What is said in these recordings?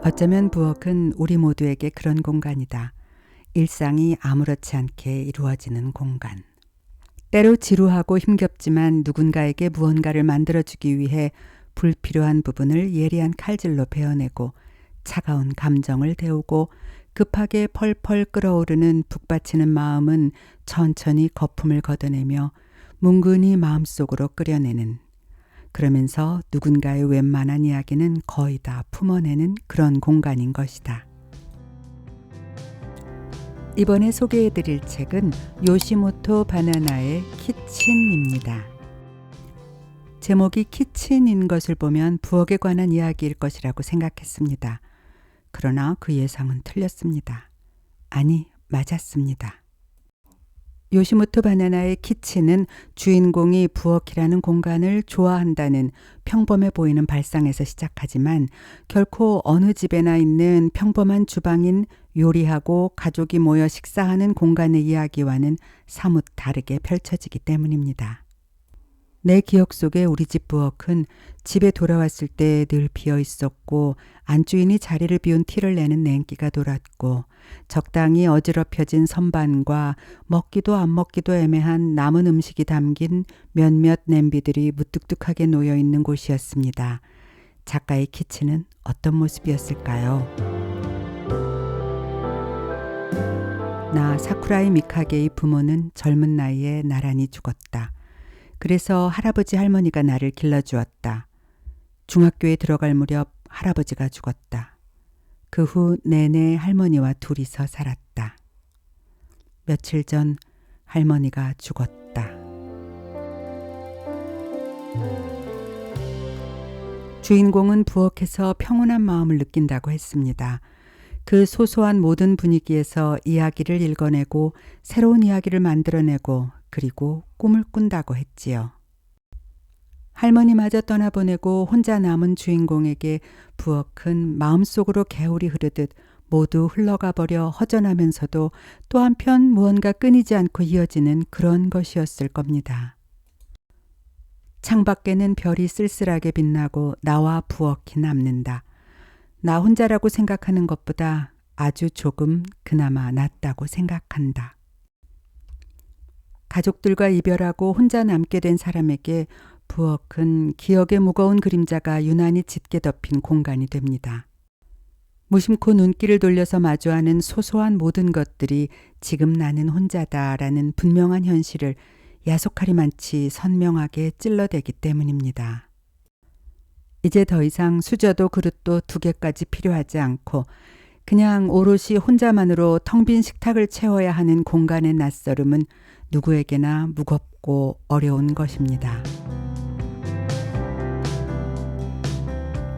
어쩌면 부엌은 우리 모두에게 그런 공간이다. 일상이 아무렇지 않게 이루어지는 공간. 때로 지루하고 힘겹지만 누군가에게 무언가를 만들어주기 위해 불필요한 부분을 예리한 칼질로 베어내고 차가운 감정을 데우고 급하게 펄펄 끓어오르는 북받치는 마음은 천천히 거품을 걷어내며 뭉근히 마음속으로 끓여내는, 그러면서 누군가의 웬만한 이야기는 거의 다 품어내는 그런 공간인 것이다. 이번에 소개해드릴 책은 요시모토 바나나의 키친입니다. 제목이 키친인 것을 보면 부엌에 관한 이야기일 것이라고 생각했습니다. 그러나 그 예상은 틀렸습니다. 아니, 맞았습니다. 요시모토 바나나의 키친은 주인공이 부엌이라는 공간을 좋아한다는 평범해 보이는 발상에서 시작하지만 결코 어느 집에나 있는 평범한 주방인 요리하고 가족이 모여 식사하는 공간의 이야기와는 사뭇 다르게 펼쳐지기 때문입니다. 내 기억 속에 우리 집 부엌은 집에 돌아왔을 때 늘 비어 있었고 안주인이 자리를 비운 티를 내는 냉기가 돌았고 적당히 어지럽혀진 선반과 먹기도 안 먹기도 애매한 남은 음식이 담긴 몇몇 냄비들이 무뚝뚝하게 놓여 있는 곳이었습니다. 작가의 키친은 어떤 모습이었을까요? 나 사쿠라이 미카게의 부모는 젊은 나이에 나란히 죽었다. 그래서 할아버지 할머니가 나를 길러주었다. 중학교에 들어갈 무렵 할아버지가 죽었다. 그 후 내내 할머니와 둘이서 살았다. 며칠 전 할머니가 죽었다. 주인공은 부엌에서 평온한 마음을 느낀다고 했습니다. 그 소소한 모든 분위기에서 이야기를 읽어내고 새로운 이야기를 만들어내고 그리고 꿈을 꾼다고 했지요. 할머니마저 떠나보내고 혼자 남은 주인공에게 부엌은 마음속으로 개울이 흐르듯 모두 흘러가 버려 허전하면서도 또 한편 무언가 끊이지 않고 이어지는 그런 것이었을 겁니다. 창밖에는 별이 쓸쓸하게 빛나고 나와 부엌이 남는다. 나 혼자라고 생각하는 것보다 아주 조금 그나마 낫다고 생각한다. 가족들과 이별하고 혼자 남게 된 사람에게 부엌은 기억의 무거운 그림자가 유난히 짙게 덮인 공간이 됩니다. 무심코 눈길을 돌려서 마주하는 소소한 모든 것들이 지금 나는 혼자다라는 분명한 현실을 야속하리만치 선명하게 찔러대기 때문입니다. 이제 더 이상 수저도 그릇도 2개까지 필요하지 않고 그냥 오롯이 혼자만으로 텅 빈 식탁을 채워야 하는 공간의 낯설음은 누구에게나 무겁고 어려운 것입니다.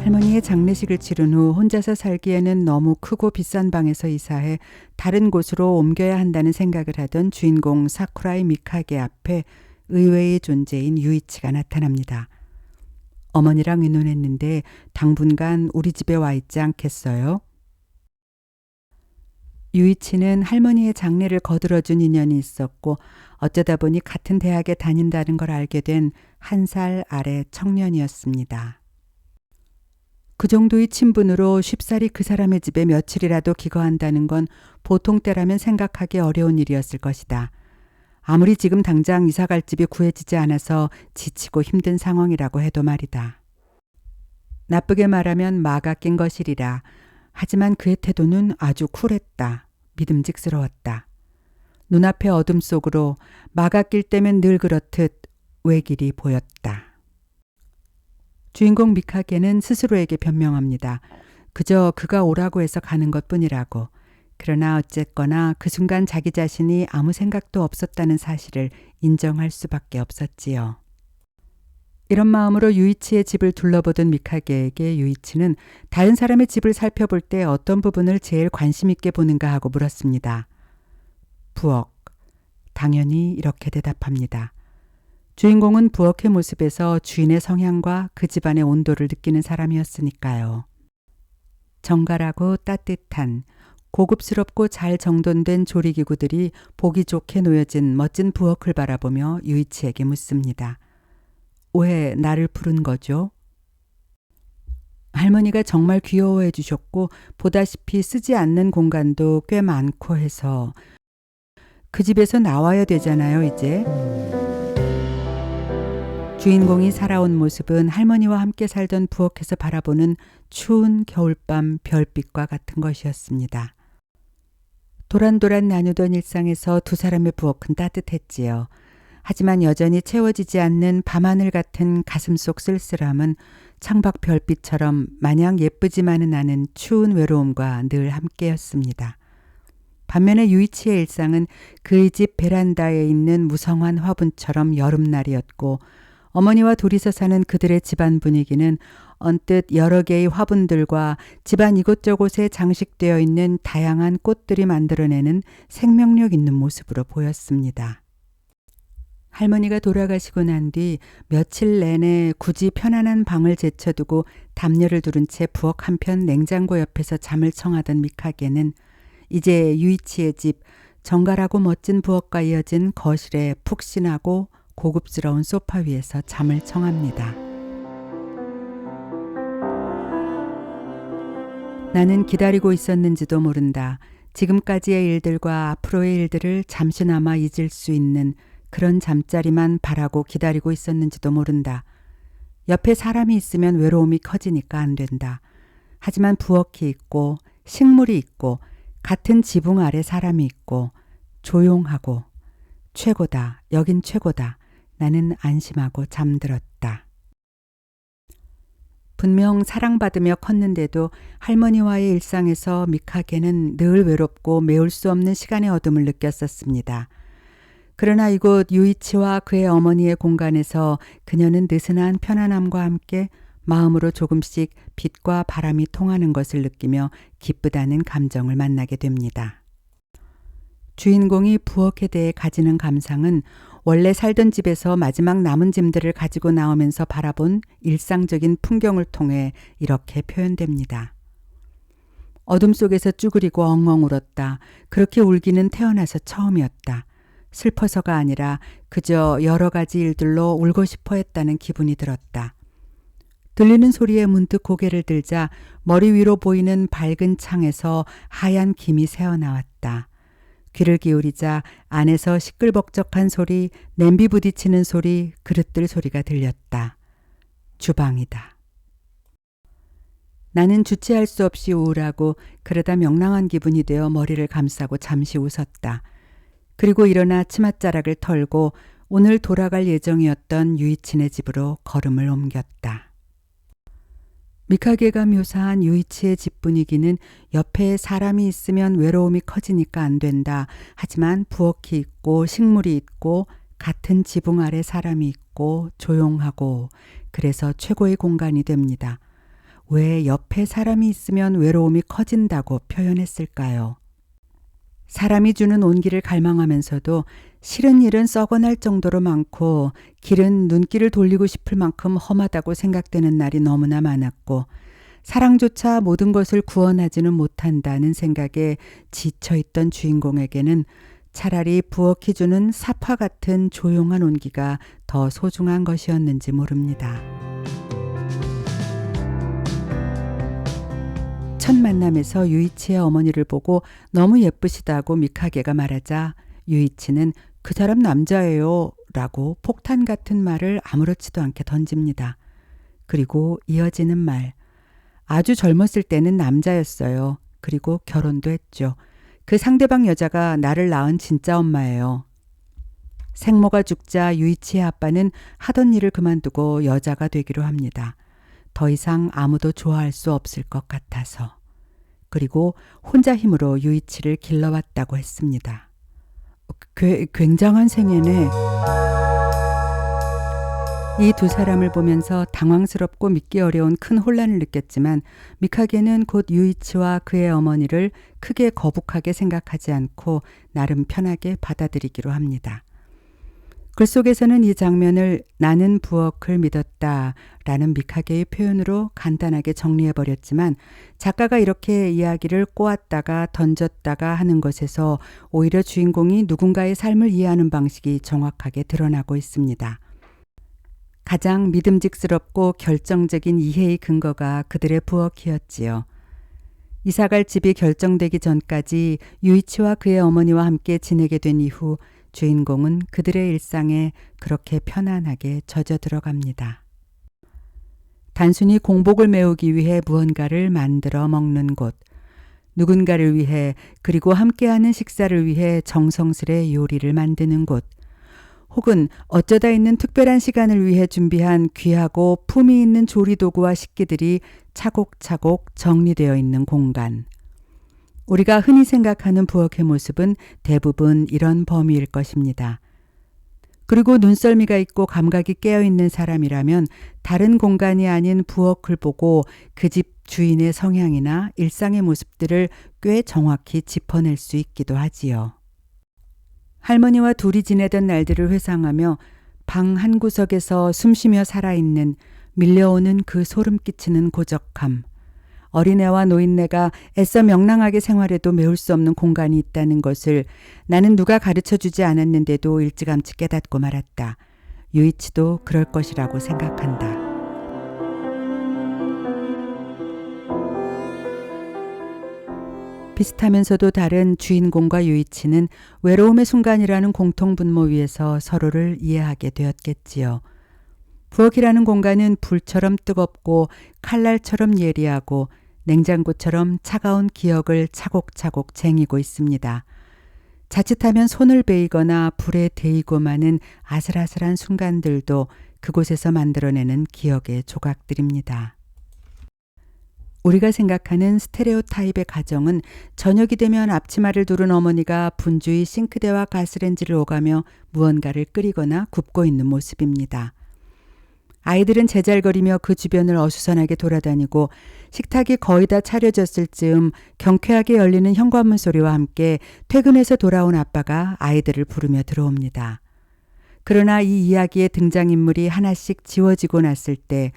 할머니의 장례식을 치른 후 혼자서 살기에는 너무 크고 비싼 방에서 이사해 다른 곳으로 옮겨야 한다는 생각을 하던 주인공 사쿠라이 미카게 앞에 의외의 존재인 유이치가 나타납니다. 어머니랑 의논했는데 당분간 우리 집에 와 있지 않겠어요? 유이치는 할머니의 장례를 거들어준 인연이 있었고 어쩌다 보니 같은 대학에 다닌다는 걸 알게 된 1살 아래 청년이었습니다. 그 정도의 친분으로 쉽사리 그 사람의 집에 며칠이라도 기거한다는 건 보통 때라면 생각하기 어려운 일이었을 것이다. 아무리 지금 당장 이사갈 집이 구해지지 않아서 지치고 힘든 상황이라고 해도 말이다. 나쁘게 말하면 마가 낀 것이리라. 하지만 그의 태도는 아주 쿨했다. 믿음직스러웠다. 눈앞의 어둠 속으로 마가 낄 때면 늘 그렇듯 외길이 보였다. 주인공 미카게는 스스로에게 변명합니다. 그저 그가 오라고 해서 가는 것뿐이라고. 그러나 어쨌거나 그 순간 자기 자신이 아무 생각도 없었다는 사실을 인정할 수밖에 없었지요. 이런 마음으로 유이치의 집을 둘러보던 미카게에게 유이치는 다른 사람의 집을 살펴볼 때 어떤 부분을 제일 관심 있게 보는가 하고 물었습니다. 부엌. 당연히 이렇게 대답합니다. 주인공은 부엌의 모습에서 주인의 성향과 그 집안의 온도를 느끼는 사람이었으니까요. 정갈하고 따뜻한, 고급스럽고 잘 정돈된 조리기구들이 보기 좋게 놓여진 멋진 부엌을 바라보며 유이치에게 묻습니다. 왜 나를 부른 거죠? 할머니가 정말 귀여워해 주셨고 보다시피 쓰지 않는 공간도 꽤 많고 해서 그 집에서 나와야 되잖아요, 이제. 주인공이 살아온 모습은 할머니와 함께 살던 부엌에서 바라보는 추운 겨울밤 별빛과 같은 것이었습니다. 도란도란 나누던 일상에서 두 사람의 부엌은 따뜻했지요. 하지만 여전히 채워지지 않는 밤하늘 같은 가슴속 쓸쓸함은 창밖 별빛처럼 마냥 예쁘지만은 않은 추운 외로움과 늘 함께였습니다. 반면에 유이치의 일상은 그의 집 베란다에 있는 무성한 화분처럼 여름날이었고 어머니와 둘이서 사는 그들의 집안 분위기는 언뜻 여러 개의 화분들과 집안 이곳저곳에 장식되어 있는 다양한 꽃들이 만들어내는 생명력 있는 모습으로 보였습니다. 할머니가 돌아가시고 난 뒤 며칠 내내 굳이 편안한 방을 제쳐두고 담요를 두른 채 부엌 한편 냉장고 옆에서 잠을 청하던 미카게는 이제 유이치의 집 정갈하고 멋진 부엌과 이어진 거실에 푹신하고 고급스러운 소파 위에서 잠을 청합니다. 나는 기다리고 있었는지도 모른다. 지금까지의 일들과 앞으로의 일들을 잠시나마 잊을 수 있는 그런 잠자리만 바라고 기다리고 있었는지도 모른다. 옆에 사람이 있으면 외로움이 커지니까 안 된다. 하지만 부엌이 있고 식물이 있고 같은 지붕 아래 사람이 있고 조용하고 최고다. 여긴 최고다. 나는 안심하고 잠들었다. 분명 사랑받으며 컸는데도 할머니와의 일상에서 미카게는 늘 외롭고 메울 수 없는 시간의 어둠을 느꼈었습니다. 그러나 이곳 유이치와 그의 어머니의 공간에서 그녀는 느슨한 편안함과 함께 마음으로 조금씩 빛과 바람이 통하는 것을 느끼며 기쁘다는 감정을 만나게 됩니다. 주인공이 부엌에 대해 가지는 감상은 원래 살던 집에서 마지막 남은 짐들을 가지고 나오면서 바라본 일상적인 풍경을 통해 이렇게 표현됩니다. 어둠 속에서 쭈그리고 엉엉 울었다. 그렇게 울기는 태어나서 처음이었다. 슬퍼서가 아니라 그저 여러 가지 일들로 울고 싶어 했다는 기분이 들었다. 들리는 소리에 문득 고개를 들자 머리 위로 보이는 밝은 창에서 하얀 김이 새어나왔다. 귀를 기울이자 안에서 시끌벅적한 소리, 냄비 부딪히는 소리, 그릇들 소리가 들렸다. 주방이다. 나는 주체할 수 없이 우울하고 그러다 명랑한 기분이 되어 머리를 감싸고 잠시 웃었다. 그리고 일어나 치맛자락을 털고 오늘 돌아갈 예정이었던 유이치네 집으로 걸음을 옮겼다. 미카게가 묘사한 유이치의 집 분위기는 옆에 사람이 있으면 외로움이 커지니까 안 된다. 하지만 부엌이 있고 식물이 있고 같은 지붕 아래 사람이 있고 조용하고 그래서 최고의 공간이 됩니다. 왜 옆에 사람이 있으면 외로움이 커진다고 표현했을까요? 사람이 주는 온기를 갈망하면서도 싫은 일은 썩어날 정도로 많고 길은 눈길을 돌리고 싶을 만큼 험하다고 생각되는 날이 너무나 많았고 사랑조차 모든 것을 구원하지는 못한다는 생각에 지쳐있던 주인공에게는 차라리 부엌이 주는 삽화 같은 조용한 온기가 더 소중한 것이었는지 모릅니다. 첫 만남에서 유이치의 어머니를 보고 너무 예쁘시다고 미카게가 말하자 유이치는 그 사람 남자예요 라고 폭탄 같은 말을 아무렇지도 않게 던집니다. 그리고 이어지는 말. 아주 젊었을 때는 남자였어요. 그리고 결혼도 했죠. 그 상대방 여자가 나를 낳은 진짜 엄마예요. 생모가 죽자 유이치의 아빠는 하던 일을 그만두고 여자가 되기로 합니다. 더 이상 아무도 좋아할 수 없을 것 같아서. 그리고 혼자 힘으로 유이치를 길러왔다고 했습니다. 굉장한 생애네. 이 두 사람을 보면서 당황스럽고 믿기 어려운 큰 혼란을 느꼈지만 미카게는 곧 유이치와 그의 어머니를 크게 거북하게 생각하지 않고 나름 편하게 받아들이기로 합니다. 글 속에서는 이 장면을 나는 부엌을 믿었다 라는 미카게의 표현으로 간단하게 정리해버렸지만 작가가 이렇게 이야기를 꼬았다가 던졌다가 하는 것에서 오히려 주인공이 누군가의 삶을 이해하는 방식이 정확하게 드러나고 있습니다. 가장 믿음직스럽고 결정적인 이해의 근거가 그들의 부엌이었지요. 이사갈 집이 결정되기 전까지 유이치와 그의 어머니와 함께 지내게 된 이후 주인공은 그들의 일상에 그렇게 편안하게 젖어 들어갑니다. 단순히 공복을 메우기 위해 무언가를 만들어 먹는 곳, 누군가를 위해 그리고 함께하는 식사를 위해 정성스레 요리를 만드는 곳, 혹은 어쩌다 있는 특별한 시간을 위해 준비한 귀하고 품위 있는 조리도구와 식기들이 차곡차곡 정리되어 있는 공간. 우리가 흔히 생각하는 부엌의 모습은 대부분 이런 범위일 것입니다. 그리고 눈썰미가 있고 감각이 깨어있는 사람이라면 다른 공간이 아닌 부엌을 보고 그 집 주인의 성향이나 일상의 모습들을 꽤 정확히 짚어낼 수 있기도 하지요. 할머니와 둘이 지내던 날들을 회상하며 방 한 구석에서 숨쉬며 살아있는 밀려오는 그 소름 끼치는 고적함, 어린애와 노인네가 애써 명랑하게 생활해도 메울 수 없는 공간이 있다는 것을 나는 누가 가르쳐주지 않았는데도 일찌감치 깨닫고 말았다. 유이치도 그럴 것이라고 생각한다. 비슷하면서도 다른 주인공과 유이치는 외로움의 순간이라는 공통분모 위에서 서로를 이해하게 되었겠지요. 부엌이라는 공간은 불처럼 뜨겁고 칼날처럼 예리하고 냉장고처럼 차가운 기억을 차곡차곡 쟁이고 있습니다. 자칫하면 손을 베이거나 불에 데이고 마는 아슬아슬한 순간들도 그곳에서 만들어내는 기억의 조각들입니다. 우리가 생각하는 스테레오타입의 가정은 저녁이 되면 앞치마를 두른 어머니가 분주히 싱크대와 가스레인지를 오가며 무언가를 끓이거나 굽고 있는 모습입니다. 아이들은 제잘거리며 그 주변을 어수선하게 돌아다니고 식탁이 거의 다 차려졌을 즈음 경쾌하게 열리는 현관문 소리와 함께 퇴근해서 돌아온 아빠가 아이들을 부르며 들어옵니다. 그러나 이 이야기의 등장인물이 하나씩 지워지고 났을 때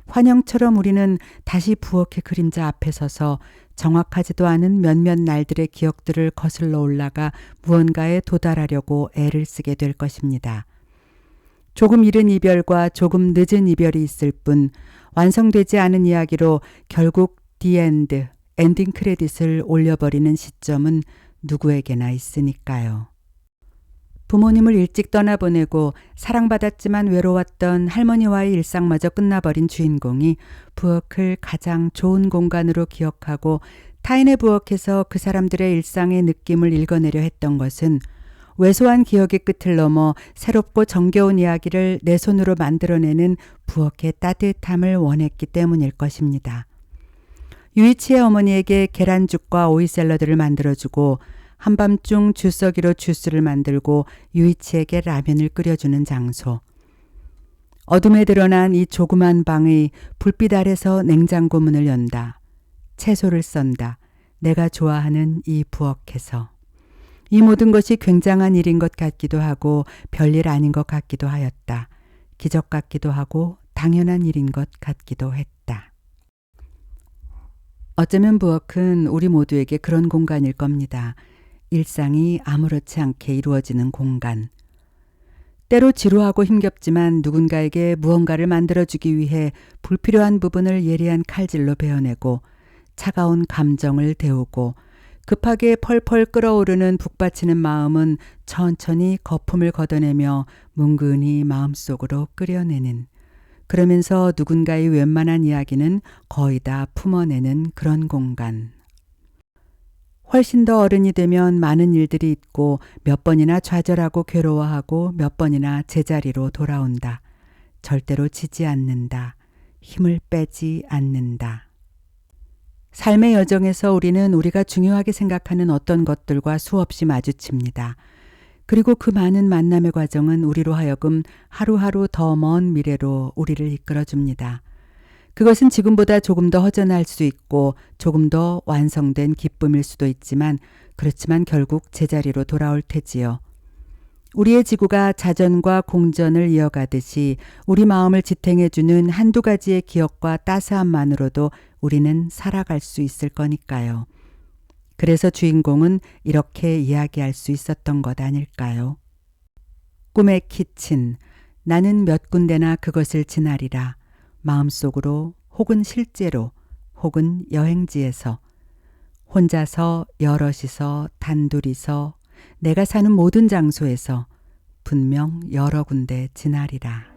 환영처럼 우리는 다시 부엌의 그림자 앞에 서서 정확하지도 않은 몇몇 날들의 기억들을 거슬러 올라가 무언가에 도달하려고 애를 쓰게 될 것입니다. 조금 이른 이별과 조금 늦은 이별이 있을 뿐 완성되지 않은 이야기로 결국 The End, 엔딩 크레딧을 올려버리는 시점은 누구에게나 있으니까요. 부모님을 일찍 떠나보내고 사랑받았지만 외로웠던 할머니와의 일상마저 끝나버린 주인공이 부엌을 가장 좋은 공간으로 기억하고 타인의 부엌에서 그 사람들의 일상의 느낌을 읽어내려 했던 것은 왜소한 기억의 끝을 넘어 새롭고 정겨운 이야기를 내 손으로 만들어내는 부엌의 따뜻함을 원했기 때문일 것입니다. 유이치의 어머니에게 계란죽과 오이 샐러드를 만들어주고 한밤중 주석이로 주스를 만들고 유이치에게 라면을 끓여주는 장소. 어둠에 드러난 이 조그만 방의 불빛 아래서 냉장고 문을 연다. 채소를 썬다. 내가 좋아하는 이 부엌에서. 이 모든 것이 굉장한 일인 것 같기도 하고 별일 아닌 것 같기도 하였다. 기적 같기도 하고 당연한 일인 것 같기도 했다. 어쩌면 부엌은 우리 모두에게 그런 공간일 겁니다. 일상이 아무렇지 않게 이루어지는 공간. 때로 지루하고 힘겹지만 누군가에게 무언가를 만들어주기 위해 불필요한 부분을 예리한 칼질로 베어내고 차가운 감정을 데우고 급하게 펄펄 끓어오르는 북받치는 마음은 천천히 거품을 걷어내며 뭉근히 마음속으로 끓여내는, 그러면서 누군가의 웬만한 이야기는 거의 다 품어내는 그런 공간. 훨씬 더 어른이 되면 많은 일들이 있고 몇 번이나 좌절하고 괴로워하고 몇 번이나 제자리로 돌아온다. 절대로 지지 않는다. 힘을 빼지 않는다. 삶의 여정에서 우리는 우리가 중요하게 생각하는 어떤 것들과 수없이 마주칩니다. 그리고 그 많은 만남의 과정은 우리로 하여금 하루하루 더 먼 미래로 우리를 이끌어줍니다. 그것은 지금보다 조금 더 허전할 수 있고 조금 더 완성된 기쁨일 수도 있지만 그렇지만 결국 제자리로 돌아올 테지요. 우리의 지구가 자전과 공전을 이어가듯이 우리 마음을 지탱해주는 한두 가지의 기억과 따스함만으로도 우리는 살아갈 수 있을 거니까요. 그래서 주인공은 이렇게 이야기할 수 있었던 것 아닐까요? 꿈의 키친, 나는 몇 군데나 그것을 지나리라. 마음속으로 혹은 실제로 혹은 여행지에서 혼자서 여럿이서 단둘이서 내가 사는 모든 장소에서 분명 여러 군데 지나리라.